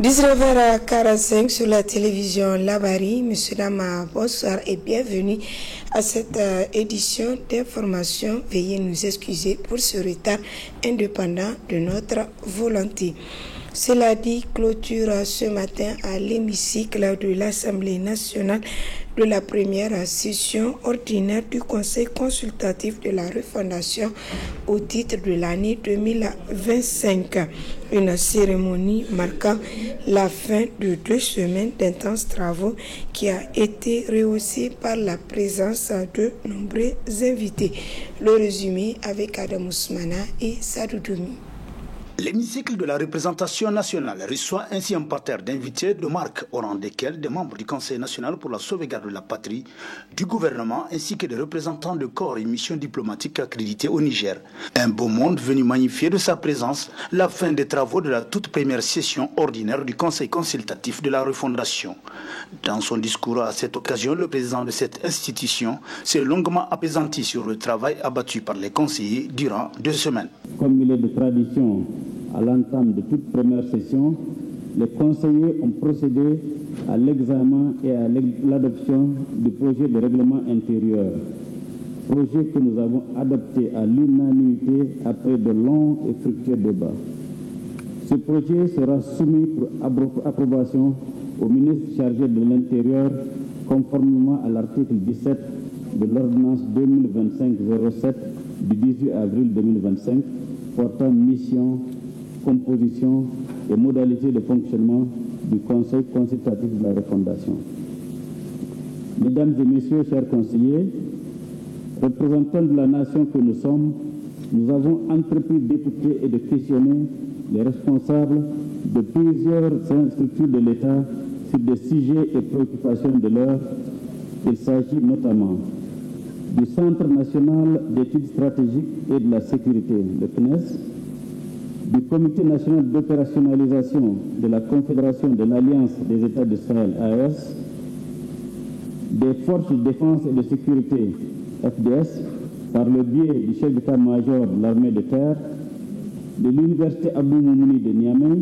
19h45 sur la télévision Labari. Monsieur, dames, bonsoir et bienvenue à cette édition d'information. Veuillez nous excuser pour ce retard indépendant de notre volonté. Cela dit, clôture ce matin à l'hémicycle de l'Assemblée nationale de la première session ordinaire du Conseil consultatif de la refondation au titre de l'année 2025. Une cérémonie marquant la fin de 2 semaines d'intenses travaux qui a été rehaussée par la présence de nombreux invités. Le résumé avec Adam Ousmana et Sadou Doumi. L'hémicycle de la représentation nationale reçoit ainsi un parterre d'invités de marque au rang desquels des membres du Conseil national pour la sauvegarde de la patrie, du gouvernement ainsi que des représentants de corps et missions diplomatiques accrédités au Niger. Un beau monde venu magnifier de sa présence la fin des travaux de la toute première session ordinaire du Conseil consultatif de la refondation. Dans son discours à cette occasion, le président de cette institution s'est longuement apaisanti sur le travail abattu par les conseillers durant 2 semaines. Comme il est de tradition, à l'entame de toute première session, les conseillers ont procédé à l'examen et à l'adoption du projet de règlement intérieur, projet que nous avons adopté à l'unanimité après de longs et fructueux débats. Ce projet sera soumis pour approbation au ministre chargé de l'Intérieur conformément à l'article 17 de l'ordonnance 2025-07 du 18 avril 2025 portant mission, composition et modalités de fonctionnement du Conseil consultatif de la refondation. Mesdames et messieurs, chers conseillers, représentants de la nation que nous sommes, nous avons entrepris d'écouter et de questionner les responsables de plusieurs structures de l'État sur des sujets et préoccupations de l'heure. Il s'agit notamment du Centre national d'études stratégiques et de la sécurité, le CNES, du Comité national d'opérationnalisation de la Confédération de l'Alliance des États du Sahel, AES, des forces de défense et de sécurité, FDS, par le biais du chef d'état-major de l'armée de terre, de l'Université Abdou Moumouni de Niamey,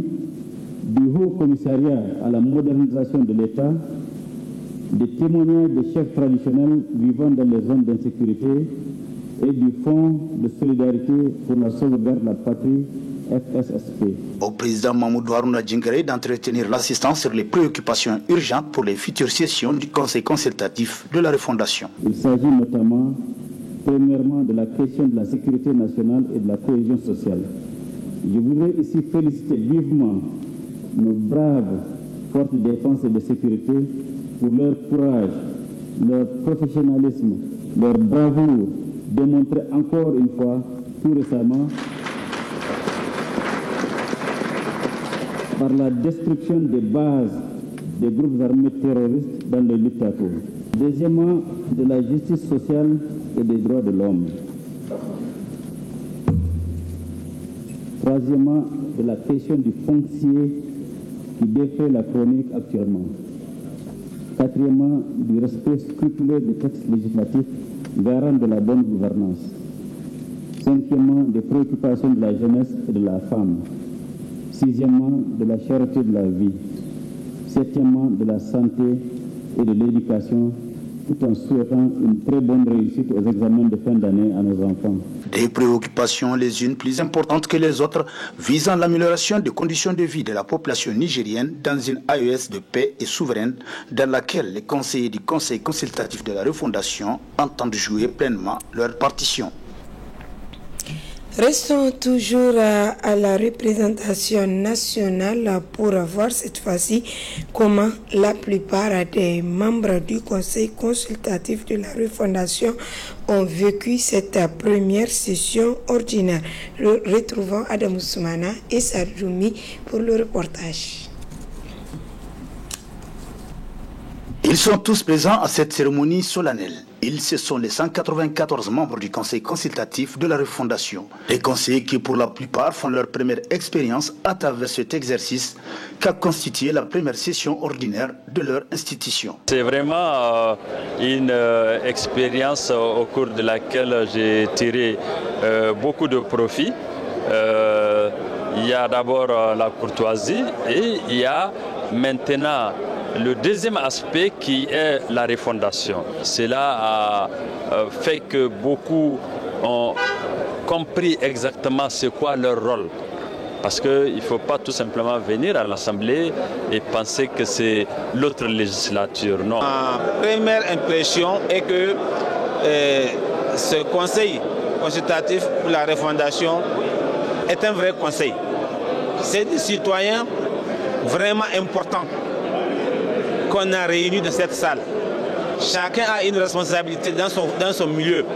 du Haut Commissariat à la modernisation de l'État, des témoignages des chefs traditionnels vivant dans les zones d'insécurité et du Fonds de solidarité pour la sauvegarde de la patrie, FSSP. Au président Mahmoud Harouna Djingare d'entretenir l'assistance sur les préoccupations urgentes pour les futures sessions du Conseil consultatif de la refondation. Il s'agit notamment, premièrement, de la question de la sécurité nationale et de la cohésion sociale. Je voudrais ici féliciter vivement nos braves forces de défense et de sécurité pour leur courage, leur professionnalisme, leur bravoure, démontrée encore une fois tout récemment par la destruction des bases des groupes armés terroristes dans les Lutako. Deuxièmement, de la justice sociale et des droits de l'homme. Troisièmement, de la question du foncier qui défait la chronique actuellement. Quatrièmement, du respect scrupuleux des textes législatifs garant de la bonne gouvernance. Cinquièmement, des préoccupations de la jeunesse et de la femme. Sixièmement, de la cherté de la vie. Septièmement, de la santé et de l'éducation, tout en souhaitant une très bonne réussite aux examens de fin d'année à nos enfants. Des préoccupations les unes plus importantes que les autres visant l'amélioration des conditions de vie de la population nigérienne dans une AES de paix et souveraine dans laquelle les conseillers du Conseil consultatif de la refondation entendent jouer pleinement leur partition. Restons toujours à la représentation nationale pour voir cette fois-ci comment la plupart des membres du Conseil consultatif de la refondation ont vécu cette première session ordinaire. Retrouvons Adam Ousmana et Sardoumi pour le reportage. Ils sont tous présents à cette cérémonie solennelle. Ce sont les 194 membres du Conseil consultatif de la refondation. Les conseillers qui, pour la plupart, font leur première expérience à travers cet exercice qu'a constitué la première session ordinaire de leur institution. C'est vraiment une expérience au cours de laquelle j'ai tiré beaucoup de profit. il y a d'abord la courtoisie et il y a maintenant le deuxième aspect qui est la refondation. Cela a fait que beaucoup ont compris exactement c'est quoi leur rôle. Parce qu'il ne faut pas tout simplement venir à l'Assemblée et penser que c'est l'autre législature. Non. Ma première impression est que ce conseil consultatif pour la refondation est un vrai conseil. C'est des citoyens vraiment importants qu'on a réunis dans cette salle. Chacun a une responsabilité dans son milieu.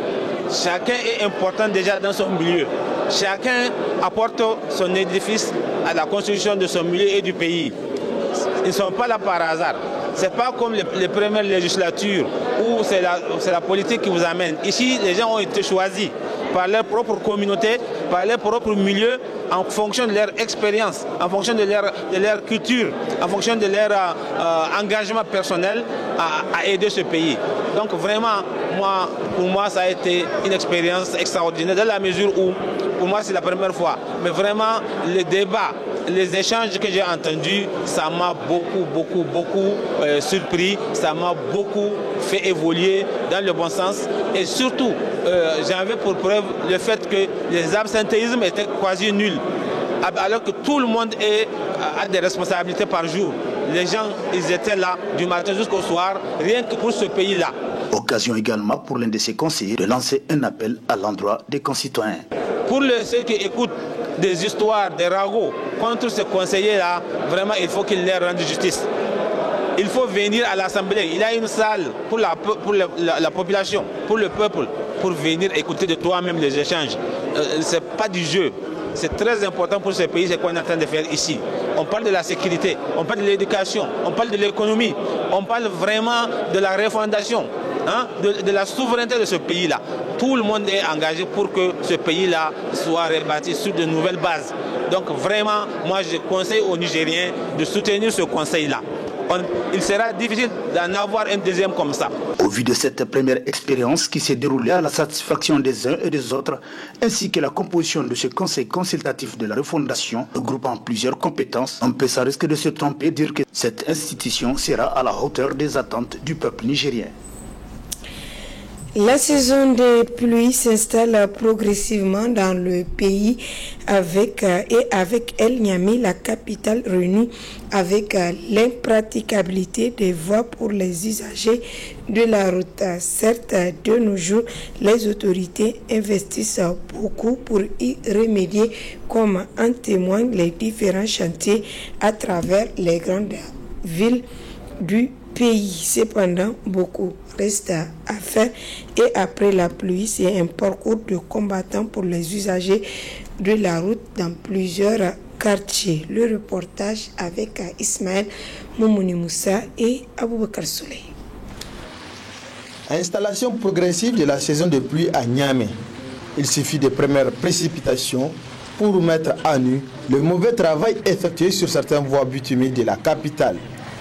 Chacun est important déjà dans son milieu. Chacun apporte son édifice à la construction de son milieu et du pays. Ils ne sont pas là par hasard. Ce n'est pas comme les premières législatures où c'est la politique qui vous amène. Ici, les gens ont été choisis par leur propre communauté, par leur propre milieu, en fonction de leur expérience, en fonction de leur culture, en fonction de leur engagement personnel à aider ce pays. Donc vraiment, pour moi, ça a été une expérience extraordinaire, dans la mesure où, pour moi, c'est la première fois. Mais vraiment, les débats, les échanges que j'ai entendus, ça m'a beaucoup surpris, ça m'a beaucoup fait évoluer dans le bon sens. Et surtout, j'avais pour preuve le fait que les absentéismes étaient quasi nuls. Alors que tout le monde a des responsabilités par jour. Les gens, ils étaient là du matin jusqu'au soir, rien que pour ce pays-là. Occasion également pour l'un de ses conseillers de lancer un appel à l'endroit des concitoyens. Pour ceux qui écoutent des histoires, des ragots contre ce conseiller-là, vraiment il faut qu'il leur rende justice. Il faut venir à l'Assemblée. Il y a une salle pour la population, pour le peuple, pour venir écouter de toi-même les échanges. Ce n'est pas du jeu. C'est très important pour ce pays, ce qu'on est en train de faire ici. On parle de la sécurité, on parle de l'éducation, on parle de l'économie, on parle vraiment de la refondation, de la souveraineté de ce pays-là. Tout le monde est engagé pour que ce pays-là soit rebâti sur de nouvelles bases. Donc vraiment, moi je conseille aux Nigériens de soutenir ce conseil-là. Il sera difficile d'en avoir un deuxième comme ça. Au vu de cette première expérience qui s'est déroulée à la satisfaction des uns et des autres, ainsi que la composition de ce conseil consultatif de la refondation, regroupant plusieurs compétences, on peut sans risque de se tromper et dire que cette institution sera à la hauteur des attentes du peuple nigérien. La saison des pluies s'installe progressivement dans le pays avec elle Niamey, la capitale, réunie avec l'impraticabilité des voies pour les usagers de la route. Certes, de nos jours, les autorités investissent beaucoup pour y remédier, comme en témoignent les différents chantiers à travers les grandes villes du pays. Cependant, beaucoup reste à faire et après la pluie, c'est un parcours de combattant pour les usagers de la route dans plusieurs quartiers. Le reportage avec Ismaël Moumouni Moussa et Aboubakar Souley. Installation progressive de la saison de pluie à Niamey. Il suffit de premières précipitations pour mettre à nu le mauvais travail effectué sur certaines voies bitumées de la capitale.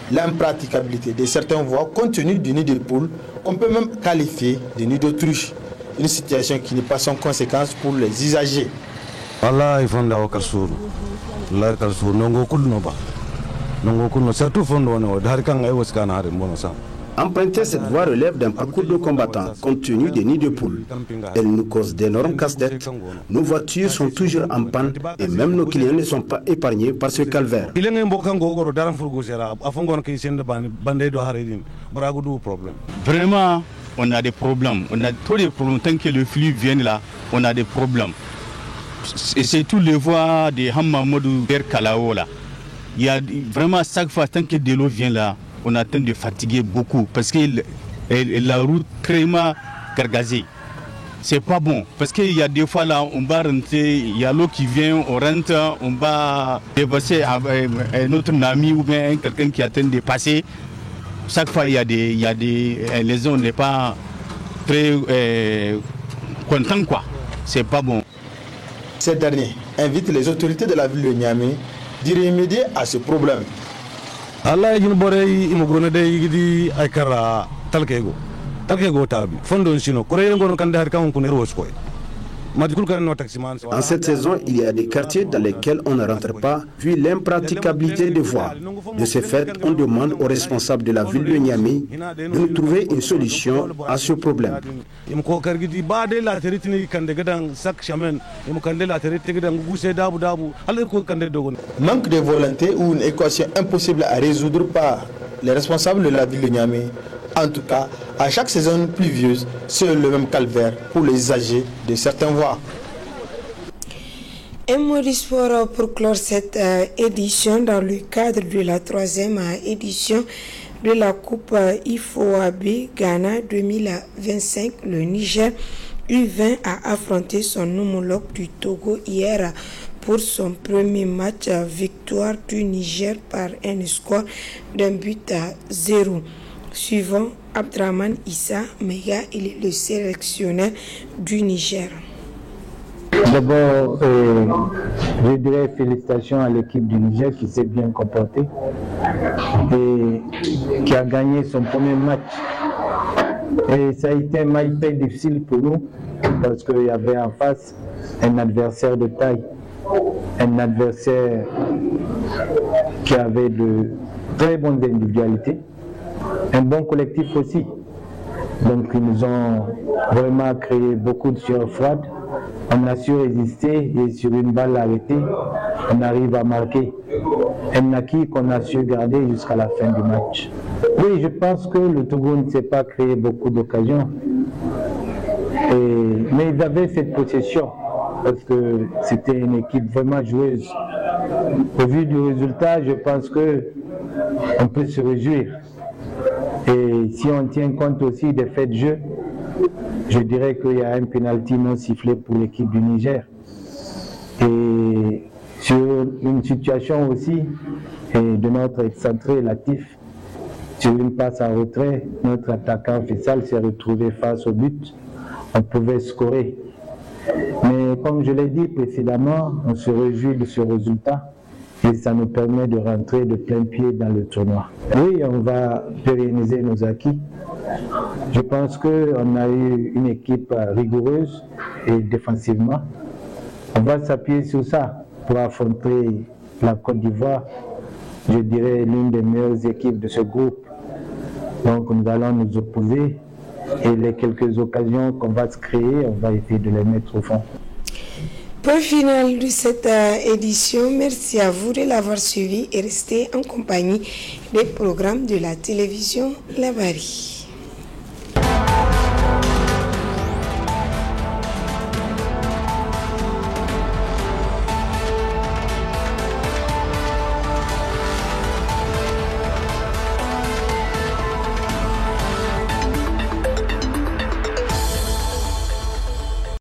L'impraticabilité de certaines voies compte tenu du nid de poule, on peut même qualifier de nid d'autruche. Une situation qui n'est pas sans conséquence pour les usagers. Allah il faut ndaw kalsuru la kalsuru nongo kulno ba nongo kulno surtout fondo no dar kan ay waskana hare mono sa. Emprunter cette voie relève d'un parcours de combattants compte tenu des nids de poules. Elle nous cause d'énormes casse-têtes. Nos voitures sont toujours en panne et même nos clients ne sont pas épargnés par ce calvaire. Vraiment, on a des problèmes. On a tous les problèmes. Tant que le flux vient là, on a des problèmes. Et c'est tous les voies de Hamamadou vers Kalao là. Il y a vraiment chaque fois, tant que de l'eau vient là, on a tendance de fatiguer beaucoup parce que la route très gargazée. C'est pas bon parce qu'il y a des fois là, on va rentrer, il y a l'eau qui vient, on rentre, on va dépasser un autre ami ou bien quelqu'un qui attend de passer. Chaque fois, les gens n'est pas très contents quoi. C'est pas bon. Ces derniers invitent les autorités de la ville de Niamey d'y remédier à ce problème. Allah yin borey imugona de yidi aikara talkego tabi fondo sino kore ngono kande har kan kunero woskoy En cette saison, il y a des quartiers dans lesquels on ne rentre pas, vu l'impraticabilité des voies. De ce fait, on demande aux responsables de la ville de Niamey de nous trouver une solution à ce problème. Manque de volonté ou une équation impossible à résoudre par les responsables de la ville de Niamey. En tout cas, à chaque saison pluvieuse, c'est le même calvaire pour les usagers de certaines voies. Un mot du sport pour clore cette édition dans le cadre de la 3e édition de la Coupe IFOAB Ghana 2025. Le Niger U20 a affronté son homologue du Togo hier pour son premier match. Victoire du Niger par un score d'1-0. Suivant Abdraman Issa Mega, il est le sélectionneur du Niger. D'abord, je dirais félicitations à l'équipe du Niger qui s'est bien comportée et qui a gagné son premier match. Et ça a été un match très difficile pour nous parce qu'il y avait en face un adversaire de taille, un adversaire qui avait de très bonnes individualités, un bon collectif aussi. Donc ils nous ont vraiment créé beaucoup de sueur froide. On a su résister et sur une balle arrêtée, on arrive à marquer un acquis qu'on a su garder jusqu'à la fin du match. Oui, je pense que le Togo ne s'est pas créé beaucoup d'occasions. Mais ils avaient cette possession parce que c'était une équipe vraiment joueuse. Au vu du résultat, je pense qu'on peut se réjouir. Et si on tient compte aussi des faits de jeu, je dirais qu'il y a un pénalty non sifflé pour l'équipe du Niger. Et sur une situation aussi de notre excentré Latif, sur une passe en retrait, notre attaquant Fessal s'est retrouvé face au but. On pouvait scorer. Mais comme je l'ai dit précédemment, on se réjouit de ce résultat et ça nous permet de rentrer de plein pied dans le tournoi. Oui, on va pérenniser nos acquis. Je pense qu'on a eu une équipe rigoureuse et défensivement. On va s'appuyer sur ça pour affronter la Côte d'Ivoire, je dirais l'une des meilleures équipes de ce groupe. Donc nous allons nous opposer et les quelques occasions qu'on va se créer, on va essayer de les mettre au fond. Point final de cette édition. Merci à vous de l'avoir suivi et restez en compagnie des programmes de la télévision Labari.